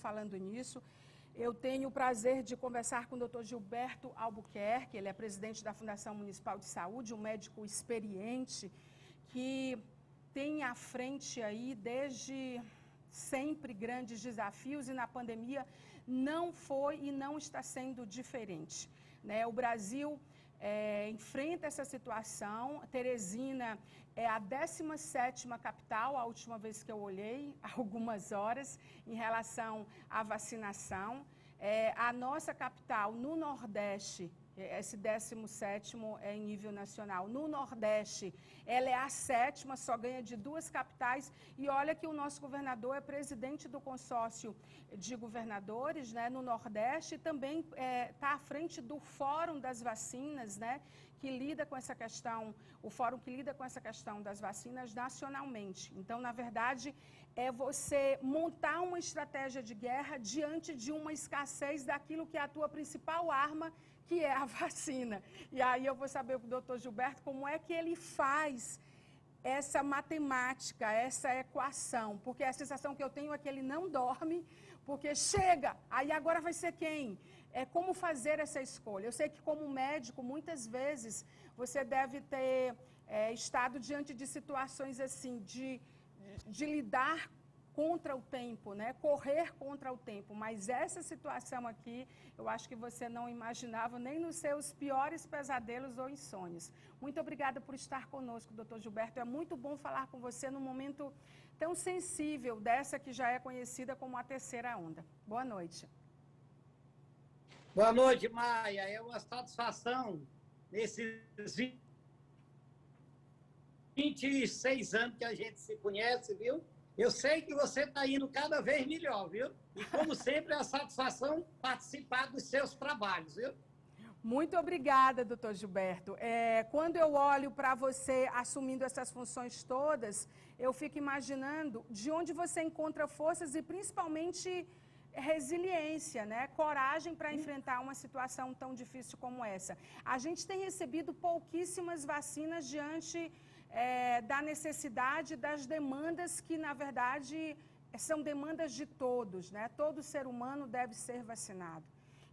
falando nisso. Eu tenho o prazer de conversar com o Dr. Gilberto Albuquerque, ele é presidente da Fundação Municipal de Saúde, um médico experiente que tem à frente aí desde sempre grandes desafios e na pandemia não foi e não está sendo diferente, né? O Brasil enfrenta essa situação. Teresina é a 17ª capital, a última vez que eu olhei, há algumas horas, em relação à vacinação. A nossa capital no Nordeste, esse 17º é em nível nacional. No Nordeste, ela é a 7ª, só ganha de 2 capitais. E olha que o nosso governador é presidente do consórcio de governadores, né, no Nordeste, e também está à frente do Fórum das Vacinas, né, que lida com essa questão, o fórum que lida com essa questão das vacinas nacionalmente. Então, na verdade, é você montar uma estratégia de guerra diante de uma escassez daquilo que é a tua principal arma, que é a vacina. E aí eu vou saber com o doutor Gilberto como é que ele faz essa matemática, essa equação, porque a sensação que eu tenho é que ele não dorme, porque chega, aí agora vai ser quem? Como fazer essa escolha? Eu sei que como médico, muitas vezes, você deve ter estado diante de situações assim, de lidar contra o tempo, né? Correr contra o tempo, mas essa situação aqui, eu acho que você não imaginava nem nos seus piores pesadelos ou insônios. Muito obrigada por estar conosco, doutor Gilberto. É muito bom falar com você num momento tão sensível dessa que já é conhecida como a terceira onda. Boa noite. Boa noite, Maia. É uma satisfação nesses 26 anos que a gente se conhece, viu? Eu sei que você está indo cada vez melhor, viu? E, como sempre, é a satisfação participar dos seus trabalhos, viu? Muito obrigada, doutor Gilberto. Quando eu olho para você assumindo essas funções todas, eu fico imaginando de onde você encontra forças e, principalmente, resiliência, né? Coragem para enfrentar uma situação tão difícil como essa. A gente tem recebido pouquíssimas vacinas diante da necessidade, das demandas que, na verdade, são demandas de todos, né? Todo ser humano deve ser vacinado.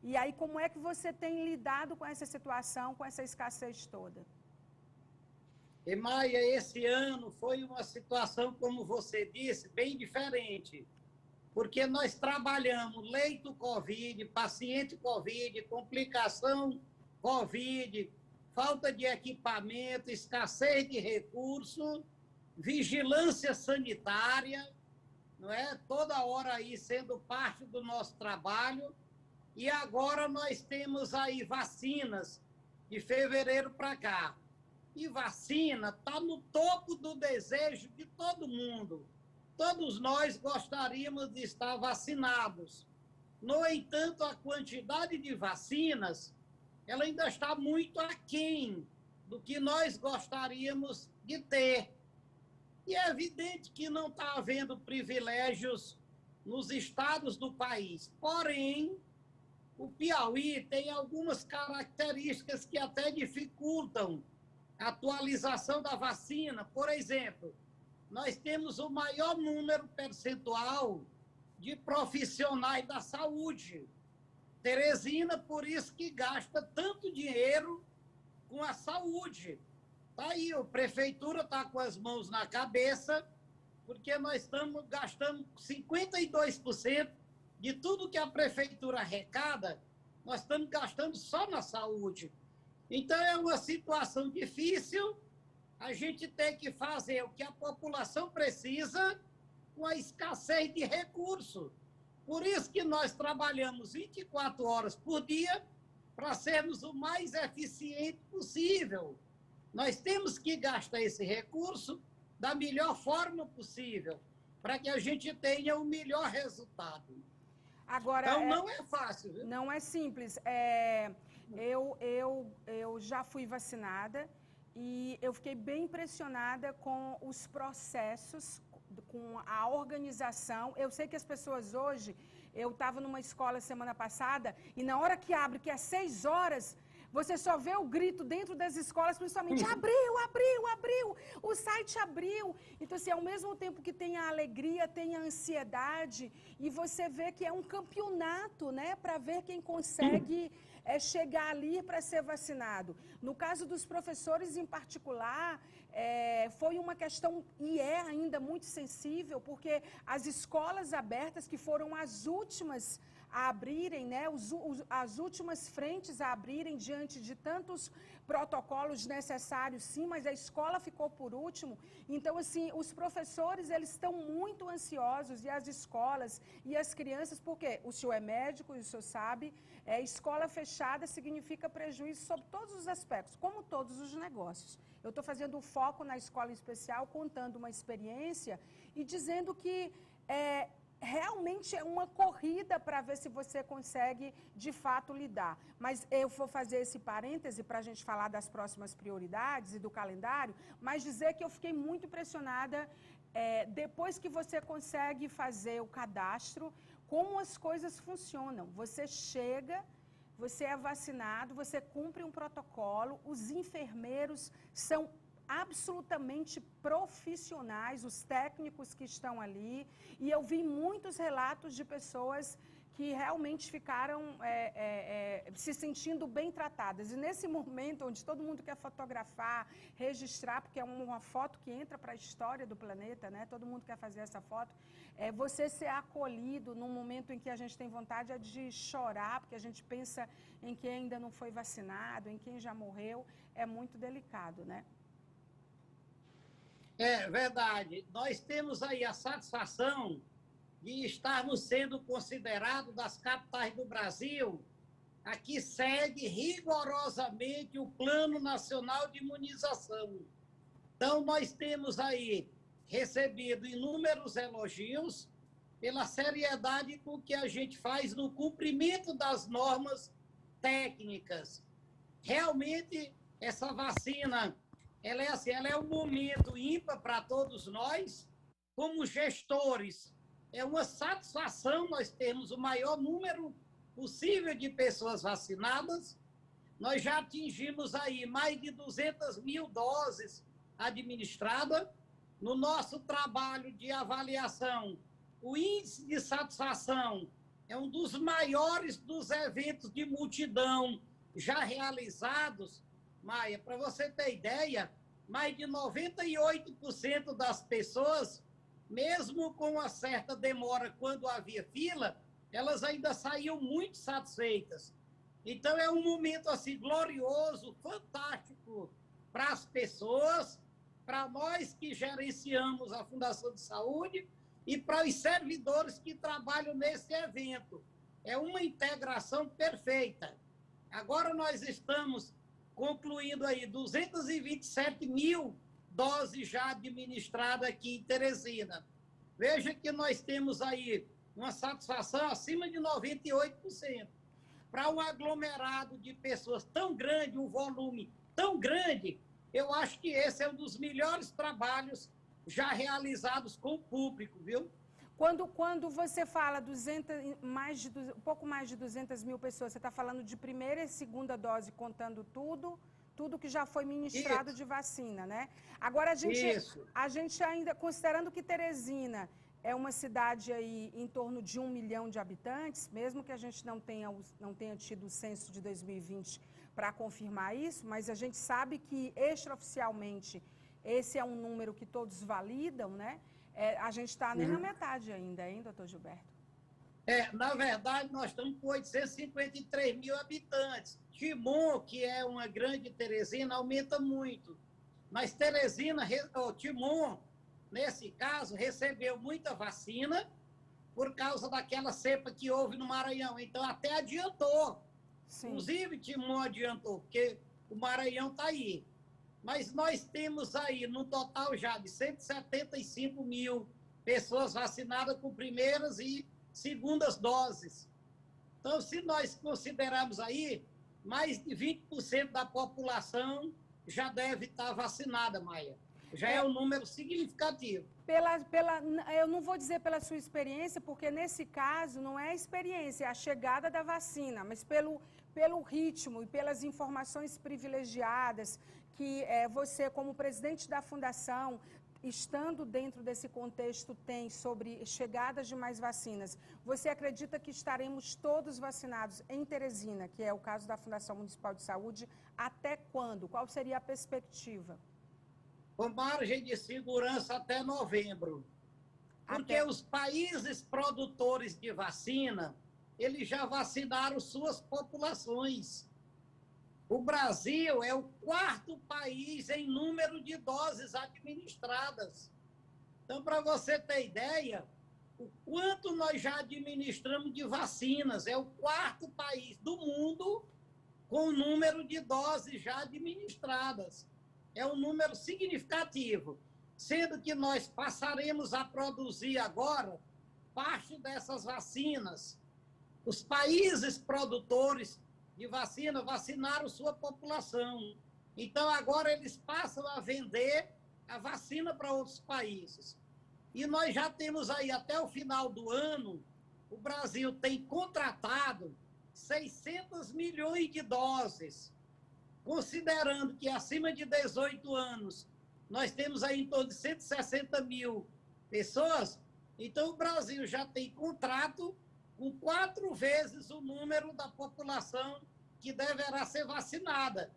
E aí, como é que você tem lidado com essa situação, com essa escassez toda? E, Maia, esse ano foi uma situação, como você disse, bem diferente, porque nós trabalhamos leito Covid, paciente Covid, complicação Covid, falta de equipamento, escassez de recursos, vigilância sanitária, não é? Toda hora aí sendo parte do nosso trabalho. E agora nós temos aí vacinas de fevereiro para cá. E vacina está no topo do desejo de todo mundo. Todos nós gostaríamos de estar vacinados. No entanto, a quantidade de vacinas, ela ainda está muito aquém do que nós gostaríamos de ter. E é evidente que não está havendo privilégios nos estados do país. Porém, o Piauí tem algumas características que até dificultam a atualização da vacina. Por exemplo, nós temos o maior número percentual de profissionais da saúde. Teresina, por isso que gasta tanto dinheiro com a saúde. Está aí, a prefeitura está com as mãos na cabeça, porque nós estamos gastando 52% de tudo que a prefeitura arrecada, nós estamos gastando só na saúde. Então, é uma situação difícil, a gente tem que fazer o que a população precisa com a escassez de recursos. Por isso que nós trabalhamos 24 horas por dia para sermos o mais eficiente possível. Nós temos que gastar esse recurso da melhor forma possível, para que a gente tenha o melhor resultado. Agora, então, não é fácil, viu? Não é simples. Eu já fui vacinada e eu fiquei bem impressionada com os processos, com a organização. Eu sei que as pessoas hoje, eu estava numa escola semana passada e na hora que abre, que é 6 horas, Você só vê o grito dentro das escolas, principalmente, abriu, abriu, abriu, o site abriu. Então, assim, ao mesmo tempo que tem a alegria, tem a ansiedade, e você vê que é um campeonato, né, para ver quem consegue chegar ali para ser vacinado. No caso dos professores em particular, foi uma questão, e é ainda muito sensível, porque as escolas abertas, que foram as últimas a abrirem, né, as últimas frentes a abrirem diante de tantos protocolos necessários, sim, mas a escola ficou por último. Então, assim, os professores, eles estão muito ansiosos, e as escolas, e as crianças, porque o senhor é médico, e o senhor sabe, escola fechada significa prejuízo sobre todos os aspectos, como todos os negócios. Eu estou fazendo um foco na escola especial, contando uma experiência e dizendo que realmente é uma corrida para ver se você consegue, de fato, lidar. Mas eu vou fazer esse parêntese para a gente falar das próximas prioridades e do calendário, mas dizer que eu fiquei muito impressionada depois que você consegue fazer o cadastro, como as coisas funcionam. Você chega, você é vacinado, você cumpre um protocolo, os enfermeiros são absolutamente profissionais, os técnicos que estão ali, e eu vi muitos relatos de pessoas que realmente ficaram se sentindo bem tratadas. E nesse momento onde todo mundo quer fotografar, registrar, porque é uma foto que entra para a história do planeta, né? Todo mundo quer fazer essa foto, você ser acolhido num momento em que a gente tem vontade de chorar, porque a gente pensa em quem ainda não foi vacinado, em quem já morreu, é muito delicado, né? É verdade. Nós temos aí a satisfação de estarmos sendo considerados das capitais do Brasil a que segue rigorosamente o Plano Nacional de Imunização. Então, nós temos aí recebido inúmeros elogios pela seriedade com que a gente faz no cumprimento das normas técnicas. Realmente, essa vacina, ela é assim, ela é um momento ímpar para todos nós, como gestores. É uma satisfação nós termos o maior número possível de pessoas vacinadas. Nós já atingimos aí mais de 200 mil doses administradas. No nosso trabalho de avaliação, o índice de satisfação é um dos maiores dos eventos de multidão já realizados. Maia, para você ter ideia, mais de 98% das pessoas, mesmo com uma certa demora quando havia fila, elas ainda saíam muito satisfeitas. Então, é um momento assim glorioso, fantástico para as pessoas, para nós que gerenciamos a Fundação de Saúde e para os servidores que trabalham nesse evento. É uma integração perfeita. Agora nós estamos concluindo aí 227 mil doses já administradas aqui em Teresina. Veja que nós temos aí uma satisfação acima de 98%. Para um aglomerado de pessoas tão grande, um volume tão grande, eu acho que esse é um dos melhores trabalhos já realizados com o público, viu? Quando você fala um pouco mais de 200 mil pessoas, você está falando de primeira e segunda dose, contando tudo que já foi ministrado de vacina, né? Agora, a gente ainda, considerando que Teresina é uma cidade aí em torno de 1 milhão de habitantes, mesmo que a gente não tenha tido o censo de 2020 para confirmar isso, mas a gente sabe que extraoficialmente esse é um número que todos validam, né? A gente está nem na metade ainda, hein, doutor Gilberto? Na verdade, nós estamos com 853 mil habitantes. Timon, que é uma grande Teresina, aumenta muito. Mas Teresina, Timon, nesse caso, recebeu muita vacina por causa daquela cepa que houve no Maranhão. Então, até adiantou. Sim. Inclusive, Timon adiantou, porque o Maranhão está aí. Mas nós temos aí, no total já, de 175 mil pessoas vacinadas com primeiras e segundas doses. Então, se nós considerarmos aí, mais de 20% da população já deve estar vacinada, Maia. Já é um número significativo. Eu não vou dizer pela sua experiência, porque nesse caso não é a experiência, é a chegada da vacina, mas pelo ritmo e pelas informações privilegiadas que você, como presidente da Fundação, estando dentro desse contexto, tem sobre chegadas de mais vacinas, você acredita que estaremos todos vacinados em Teresina, que é o caso da Fundação Municipal de Saúde, até quando? Qual seria a perspectiva? Com margem de segurança até novembro. Porque os países produtores de vacina, eles já vacinaram suas populações. O Brasil é o 4º país em número de doses administradas. Então, para você ter ideia, o quanto nós já administramos de vacinas, é o 4º país do mundo com o número de doses já administradas. É um número significativo, sendo que nós passaremos a produzir agora parte dessas vacinas. Os países produtores de vacina vacinaram sua população. Então, agora eles passam a vender a vacina para outros países. E nós já temos aí, até o final do ano, o Brasil tem contratado 600 milhões de doses, considerando que acima de 18 anos nós temos aí em torno de 160 mil pessoas. Então, o Brasil já tem contrato com 4 vezes o número da população que deverá ser vacinada.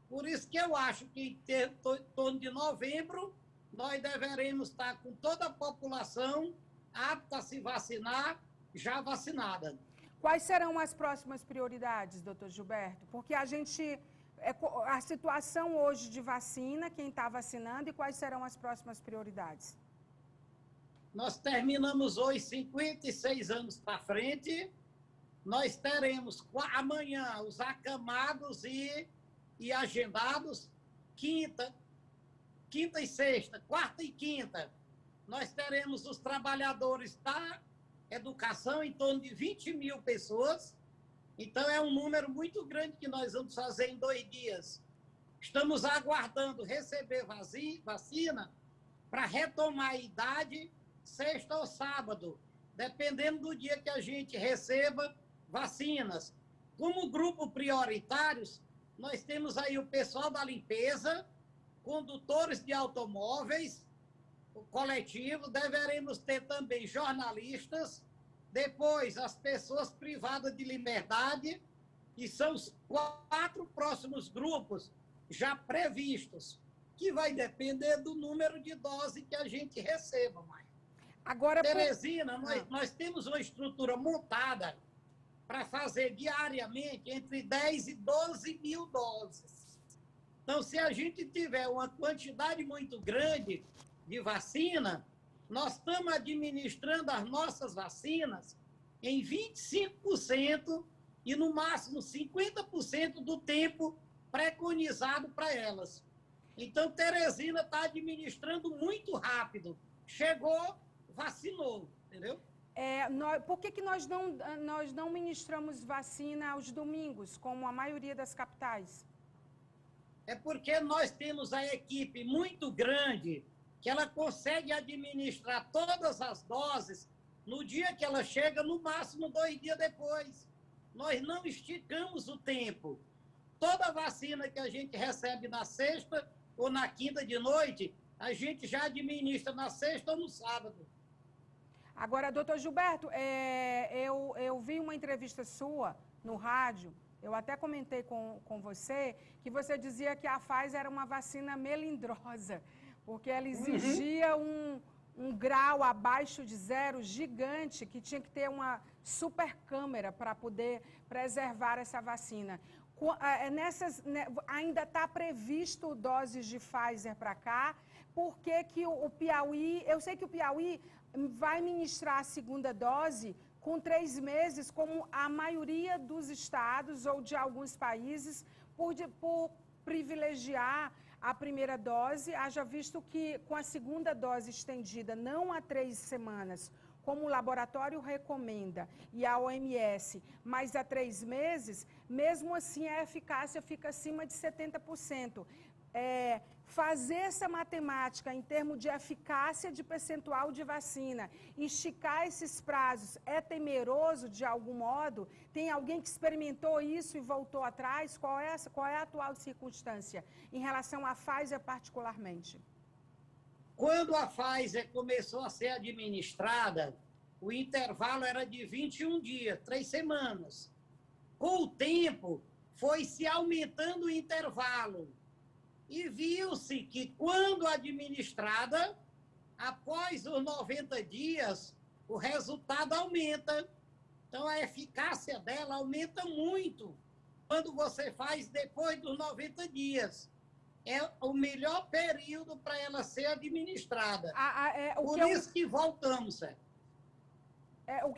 Por isso que eu acho que em torno de novembro nós deveremos estar com toda a população apta a se vacinar, já vacinada. Quais serão as próximas prioridades, doutor Gilberto? Porque a situação hoje de vacina, quem está vacinando, e quais serão as próximas prioridades? Nós terminamos hoje 56 anos para frente. Nós teremos amanhã os acamados e agendados, quinta e sexta, quarta e quinta. Nós teremos os trabalhadores da educação, em torno de 20 mil pessoas. Então, é um número muito grande que nós vamos fazer em 2 dias. Estamos aguardando receber vacina para retomar a idade sexta ou sábado, dependendo do dia que a gente receba vacinas. Como grupo prioritários, nós temos aí o pessoal da limpeza, condutores de automóveis, o coletivo, deveremos ter também jornalistas, depois as pessoas privadas de liberdade, que são os 4 próximos grupos já previstos, que vai depender do número de doses que a gente receba, Maia. Agora, Teresina, nós temos uma estrutura montada para fazer diariamente entre 10 e 12 mil doses. Então, se a gente tiver uma quantidade muito grande de vacina, nós estamos administrando as nossas vacinas em 25% e, no máximo, 50% do tempo preconizado para elas. Então, Teresina está administrando muito rápido. Chegou, vacinou, entendeu? Por que nós não ministramos vacina aos domingos, como a maioria das capitais? É porque nós temos a equipe muito grande, que ela consegue administrar todas as doses no dia que ela chega, no máximo 2 dias depois. Nós não esticamos o tempo. Toda vacina que a gente recebe na sexta ou na quinta de noite, a gente já administra na sexta ou no sábado. Agora, doutor Gilberto, eu vi uma entrevista sua no rádio, eu até comentei com você, que você dizia que a Pfizer era uma vacina melindrosa, porque ela exigia um grau abaixo de 0 gigante, que tinha que ter uma super câmera para poder preservar essa vacina. Ainda está previsto doses de Pfizer para cá? Por que o Piauí... Eu sei que o Piauí vai ministrar a segunda dose com 3 meses, como a maioria dos estados ou de alguns países, por privilegiar a primeira dose, haja visto que com a segunda dose estendida, não a 3 semanas, como o laboratório recomenda, e a OMS, mas a 3 meses, mesmo assim a eficácia fica acima de 70%. fazer essa matemática em termos de eficácia de percentual de vacina, esticar esses prazos, é temeroso de algum modo? Tem alguém que experimentou isso e voltou atrás? Qual é a atual circunstância em relação à Pfizer particularmente? Quando a Pfizer começou a ser administrada, o intervalo era de 21 dias, 3 semanas. Com o tempo, foi se aumentando o intervalo. E viu-se que, quando administrada, após os 90 dias, o resultado aumenta. Então, a eficácia dela aumenta muito quando você faz depois dos 90 dias. É o melhor período para ela ser administrada. Por isso que voltamos, certo? O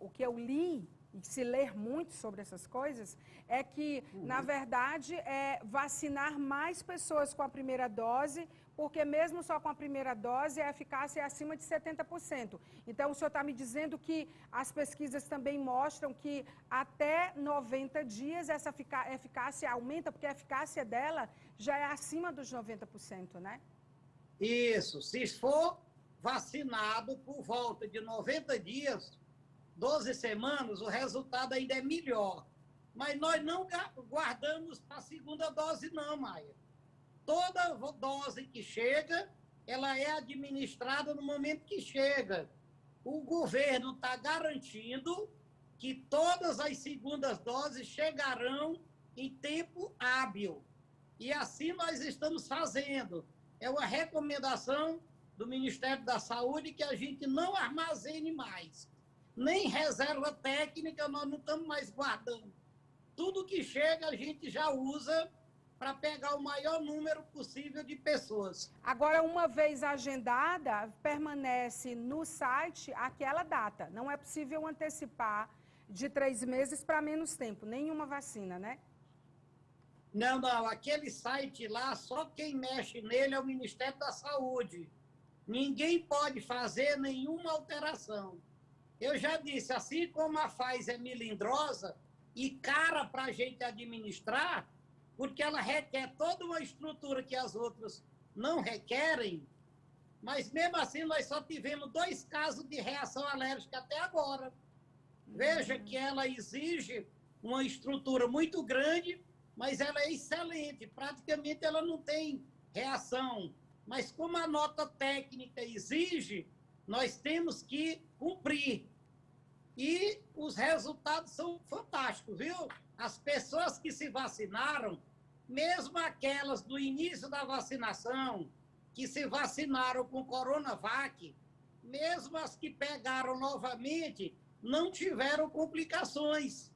que eu li, e se ler muito sobre essas coisas, é que, na verdade, vacinar mais pessoas com a primeira dose, porque mesmo só com a primeira dose, a eficácia é acima de 70%. Então, o senhor está me dizendo que as pesquisas também mostram que até 90 dias essa eficácia aumenta, porque a eficácia dela já é acima dos 90%, né? Isso. Se for vacinado por volta de 90 dias, 12 semanas, o resultado ainda é melhor. Mas nós não guardamos para a segunda dose, não, Maia. Toda dose que chega, ela é administrada no momento que chega. O governo está garantindo que todas as segundas doses chegarão em tempo hábil. E assim nós estamos fazendo. É uma recomendação do Ministério da Saúde que a gente não armazene mais. Nem reserva técnica nós não estamos mais guardando. Tudo que chega a gente já usa para pegar o maior número possível de pessoas. Agora, uma vez agendada, permanece no site aquela data. Não é possível antecipar de 3 meses para menos tempo, nenhuma vacina, né? Não. Aquele site lá, só quem mexe nele é o Ministério da Saúde. Ninguém pode fazer nenhuma alteração. Eu já disse, assim como a Pfizer é melindrosa e cara para a gente administrar, porque ela requer toda uma estrutura que as outras não requerem, mas mesmo assim nós só tivemos 2 casos de reação alérgica até agora. Veja que ela exige uma estrutura muito grande, mas ela é excelente, praticamente ela não tem reação. Mas como a nota técnica exige, nós temos que cumprir. E os resultados são fantásticos, viu? As pessoas que se vacinaram, mesmo aquelas do início da vacinação, que se vacinaram com Coronavac, mesmo as que pegaram novamente, não tiveram complicações.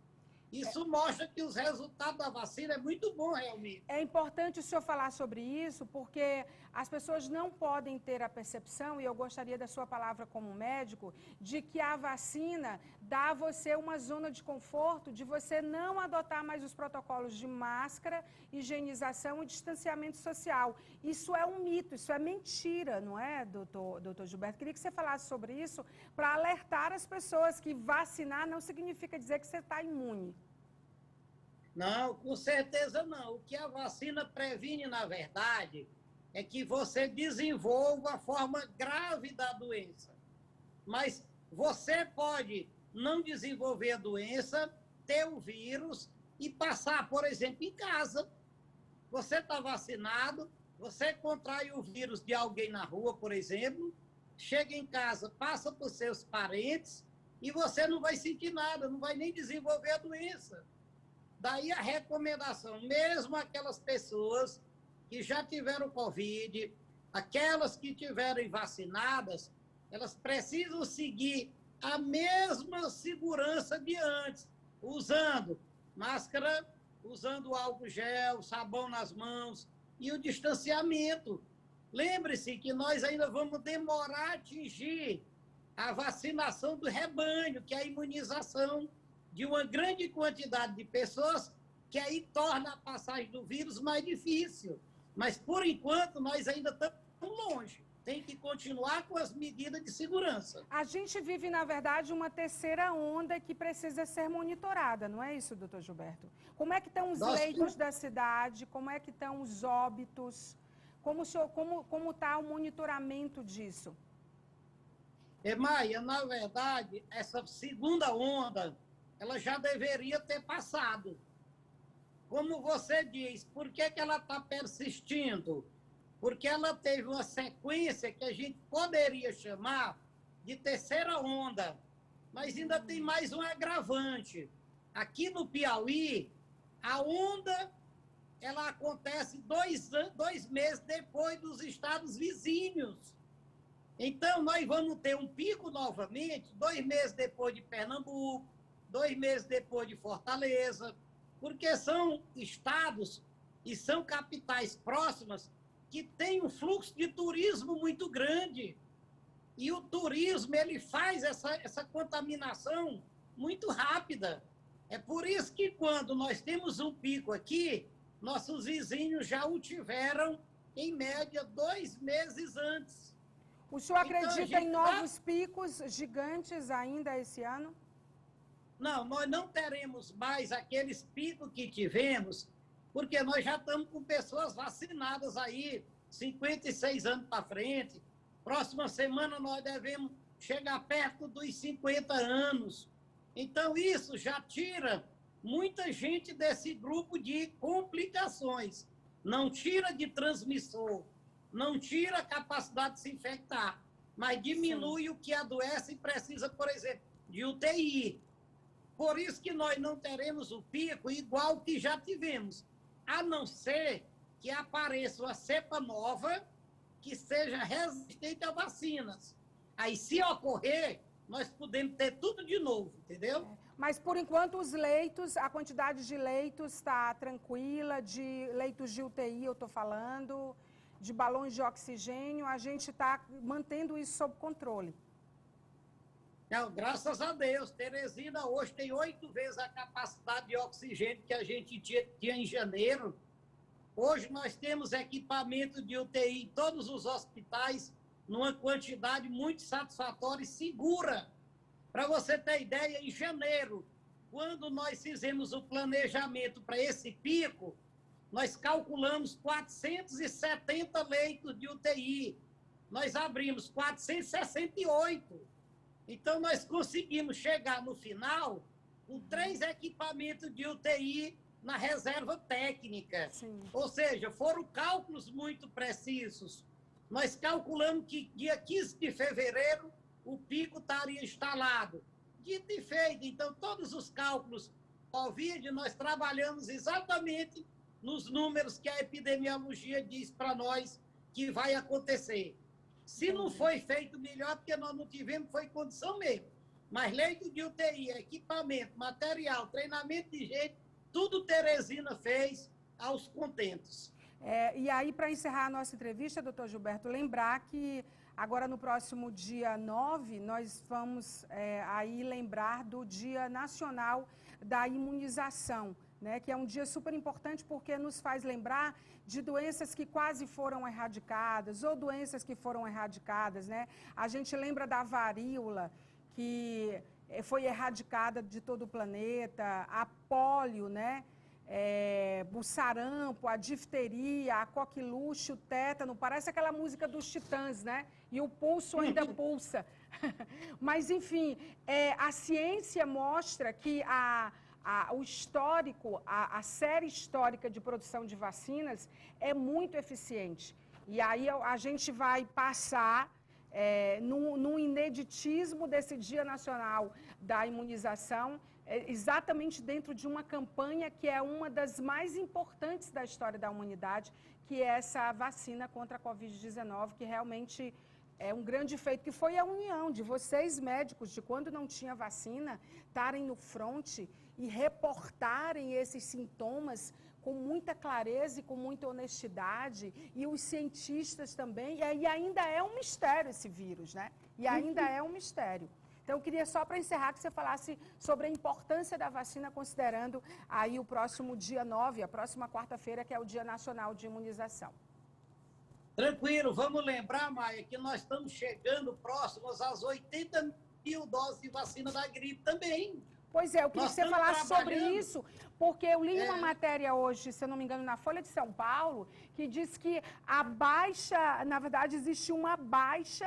Isso mostra que os resultados da vacina é muito bom, realmente. É importante o senhor falar sobre isso, porque as pessoas não podem ter a percepção, e eu gostaria da sua palavra como médico, de que a vacina dá a você uma zona de conforto, de você não adotar mais os protocolos de máscara, higienização e distanciamento social. Isso é um mito, isso é mentira, não é, doutor Gilberto? Queria que você falasse sobre isso para alertar as pessoas que vacinar não significa dizer que você está imune. Não, com certeza não. O que a vacina previne, na verdade, é que você desenvolva a forma grave da doença. Mas você pode não desenvolver a doença, ter o vírus e passar, por exemplo, em casa. Você está vacinado, você contrai o vírus de alguém na rua, por exemplo, chega em casa, passa para os seus parentes e você não vai sentir nada, não vai nem desenvolver a doença. Daí a recomendação, mesmo aquelas pessoas que já tiveram Covid, aquelas que tiverem vacinadas, elas precisam seguir a mesma segurança de antes, usando máscara, usando álcool gel, sabão nas mãos e o distanciamento. Lembre-se que nós ainda vamos demorar a atingir a vacinação do rebanho, que é a imunização de uma grande quantidade de pessoas, que aí torna a passagem do vírus mais difícil. Mas, por enquanto, nós ainda estamos longe. tem que continuar com as medidas de segurança. A gente vive, na verdade, uma terceira onda que precisa ser monitorada, não é isso, doutor Gilberto? Como é que estão os leitos da cidade? Como é que estão os óbitos? Como está o monitoramento disso? Maia, na verdade, essa segunda onda, ela já deveria ter passado. Como você diz, por que ela está persistindo? Porque ela teve uma sequência que a gente poderia chamar de terceira onda, mas ainda tem mais um agravante. Aqui no Piauí, a onda ela acontece 2 meses depois dos estados vizinhos. Então, nós vamos ter um pico novamente 2 meses depois de Pernambuco, 2 meses depois de Fortaleza, porque são estados e são capitais próximas que têm um fluxo de turismo muito grande. E o turismo ele faz essa contaminação muito rápida. É por isso que quando nós temos um pico aqui, nossos vizinhos já o tiveram, em média, 2 meses antes. O senhor acredita em novos picos gigantes ainda esse ano? Não, nós não teremos mais aqueles picos que tivemos, porque nós já estamos com pessoas vacinadas aí, 56 anos para frente. Próxima semana nós devemos chegar perto dos 50 anos. Então, isso já tira muita gente desse grupo de complicações. Não tira de transmissor, não tira a capacidade de se infectar, mas diminui o que adoece e precisa, por exemplo, de UTI. Por isso que nós não teremos o pico igual que já tivemos, a não ser que apareça uma cepa nova que seja resistente a vacinas. Aí, se ocorrer, nós podemos ter tudo de novo, entendeu? Mas, por enquanto, os leitos, a quantidade de leitos está tranquila, de leitos de UTI, eu estou falando, de balões de oxigênio, a gente está mantendo isso sob controle. Não, graças a Deus, Teresina hoje tem 8 vezes a capacidade de oxigênio que a gente tinha em janeiro. Hoje nós temos equipamento de UTI em todos os hospitais, numa quantidade muito satisfatória e segura. Para você ter ideia, em janeiro, quando nós fizemos o planejamento para esse pico, nós calculamos 470 leitos de UTI. Nós abrimos 468. Então, nós conseguimos chegar no final com 3 equipamentos de UTI na reserva técnica. Sim. Ou seja, foram cálculos muito precisos. Nós calculamos que dia 15 de fevereiro o pico estaria instalado. Dito e feito, então, todos os cálculos Covid, nós trabalhamos exatamente nos números que a epidemiologia diz para nós que vai acontecer. Se não foi feito melhor, porque nós não tivemos, foi condição mesmo. Mas leito de UTI, equipamento, material, treinamento de gente, tudo Teresina fez aos contentos. E aí, para encerrar a nossa entrevista, doutor Gilberto, lembrar que agora no próximo dia 9, nós vamos aí lembrar do Dia Nacional da Imunização, né, que é um dia super importante porque nos faz lembrar de doenças que quase foram erradicadas ou doenças que foram erradicadas, né? A gente lembra da varíola, que foi erradicada de todo o planeta, a pólio, né? O sarampo, a difteria, a coqueluche, o tétano, parece aquela música dos Titãs, né? E o pulso ainda pulsa. Mas, enfim, a ciência mostra que o histórico, a série histórica de produção de vacinas é muito eficiente. E aí a gente vai passar num ineditismo desse Dia Nacional da Imunização, exatamente dentro de uma campanha que é uma das mais importantes da história da humanidade, que é essa vacina contra a Covid-19, que realmente é um grande feito, que foi a união de vocês médicos, de quando não tinha vacina, estarem no fronte e reportarem esses sintomas com muita clareza e com muita honestidade, e os cientistas também, e ainda é um mistério esse vírus, né? E ainda é um mistério. Então, eu queria só para encerrar que você falasse sobre a importância da vacina, considerando aí o próximo dia 9, a próxima quarta-feira, que é o Dia Nacional de Imunização. Tranquilo, vamos lembrar, Maia, que nós estamos chegando próximos às 80 mil doses de vacina da gripe também. Pois é, eu queria que você falasse sobre isso, porque eu li uma É. matéria hoje, se eu não me engano, na Folha de São Paulo, que diz que a baixa, na verdade, existe uma baixo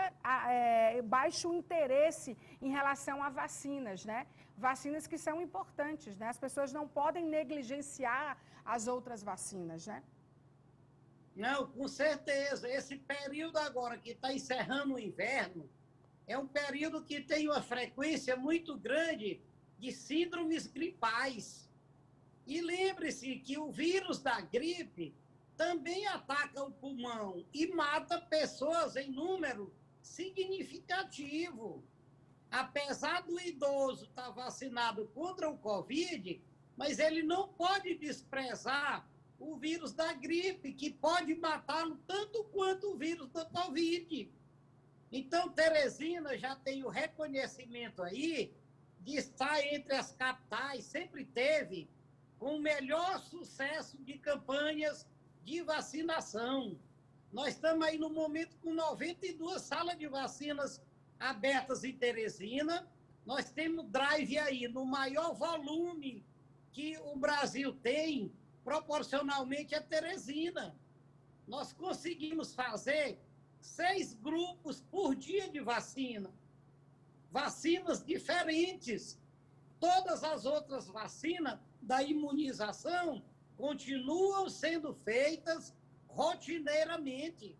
interesse em relação a vacinas, né? Vacinas que são importantes, né? As pessoas não podem negligenciar as outras vacinas, né? Não, com certeza. Esse período agora que está encerrando o inverno é um período que tem uma frequência muito grande de síndromes gripais. E lembre-se que o vírus da gripe também ataca o pulmão e mata pessoas em número significativo. Apesar do idoso estar vacinado contra o Covid, mas ele não pode desprezar o vírus da gripe, que pode matá-lo tanto quanto o vírus da Covid. Então, Teresina já tem o reconhecimento aí de estar entre as capitais, sempre teve, com o melhor sucesso de campanhas de vacinação. Nós estamos aí no momento com 92 salas de vacinas abertas em Teresina. Nós temos drive aí no maior volume que o Brasil tem, proporcionalmente a Teresina. Nós conseguimos fazer 6 grupos por dia de vacina. Vacinas diferentes. Todas as outras vacinas da imunização continuam sendo feitas rotineiramente.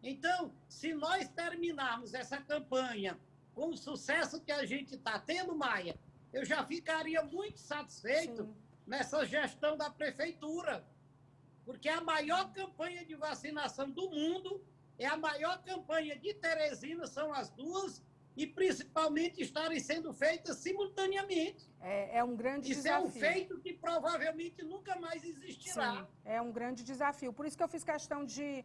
Então, se nós terminarmos essa campanha com o sucesso que a gente está tendo, Maia, eu já ficaria muito satisfeito. Sim. Nessa gestão da prefeitura, porque a maior campanha de vacinação do mundo é a maior campanha de Teresina, são as duas, e principalmente estarem sendo feitas simultaneamente. É um grande desafio. Isso é um feito que provavelmente nunca mais existirá. Sim, é um grande desafio. Por isso que eu fiz questão de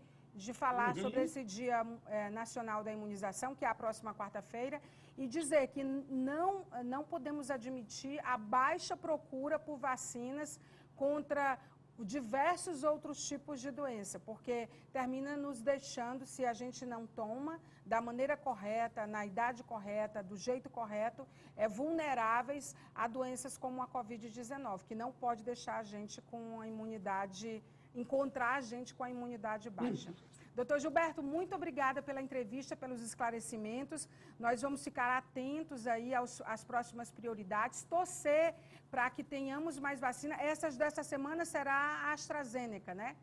falar sobre esse Dia Nacional da Imunização, que é a próxima quarta-feira, e dizer que não podemos admitir a baixa procura por vacinas contra diversos outros tipos de doença, porque termina nos deixando, se a gente não toma da maneira correta, na idade correta, do jeito correto, vulneráveis a doenças como a Covid-19, que não pode deixar a gente com a imunidade, encontrar a gente com a imunidade baixa. Doutor Gilberto, muito obrigada pela entrevista, pelos esclarecimentos. Nós vamos ficar atentos aí às próximas prioridades, torcer para que tenhamos mais vacina. Essas dessa semana será a AstraZeneca, né?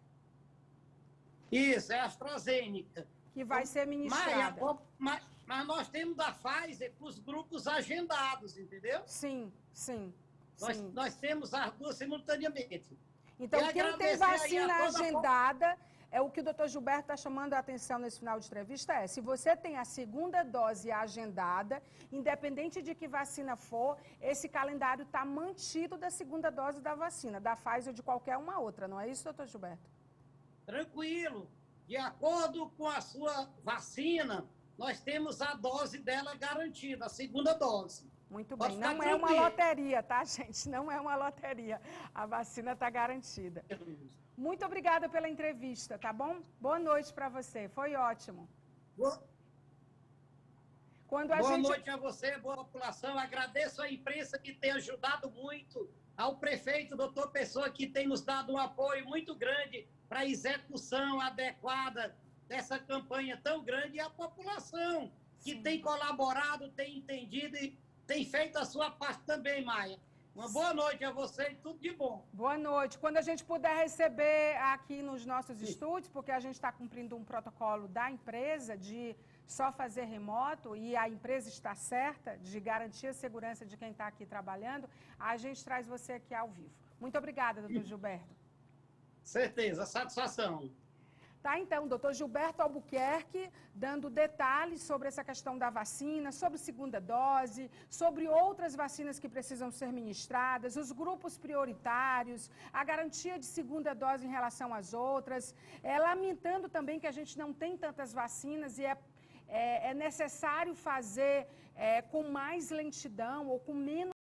Isso, é a AstraZeneca. Que vai ser ministrada. Mas nós temos da Pfizer para os grupos agendados, entendeu? Sim. Nós temos as duas simultaneamente. Então, quem tem vacina agendada... É o que o doutor Gilberto está chamando a atenção nesse final de entrevista, se você tem a segunda dose agendada, independente de que vacina for, esse calendário está mantido da segunda dose da vacina, da Pfizer ou de qualquer uma outra, não é isso, doutor Gilberto? Tranquilo. De acordo com a sua vacina, nós temos a dose dela garantida, a segunda dose. Muito bem, não é uma loteria, tá, gente? Não é uma loteria, a vacina está garantida. Muito obrigada pela entrevista, tá bom? Boa noite para você, foi ótimo. Boa noite a você, boa população. Agradeço à imprensa que tem ajudado muito, ao prefeito, doutor Pessoa, que tem nos dado um apoio muito grande para a execução adequada dessa campanha tão grande, e a população que tem colaborado, tem entendido e tem feito a sua parte também, Maia. Uma boa noite a você e tudo de bom. Boa noite. Quando a gente puder receber aqui nos nossos estúdios, porque a gente está cumprindo um protocolo da empresa de só fazer remoto e a empresa está certa de garantir a segurança de quem está aqui trabalhando, a gente traz você aqui ao vivo. Muito obrigada, doutor Gilberto. Certeza, satisfação. Tá, então, doutor Gilberto Albuquerque, dando detalhes sobre essa questão da vacina, sobre segunda dose, sobre outras vacinas que precisam ser ministradas, os grupos prioritários, a garantia de segunda dose em relação às outras, lamentando também que a gente não tem tantas vacinas e é necessário fazer com mais lentidão ou com menos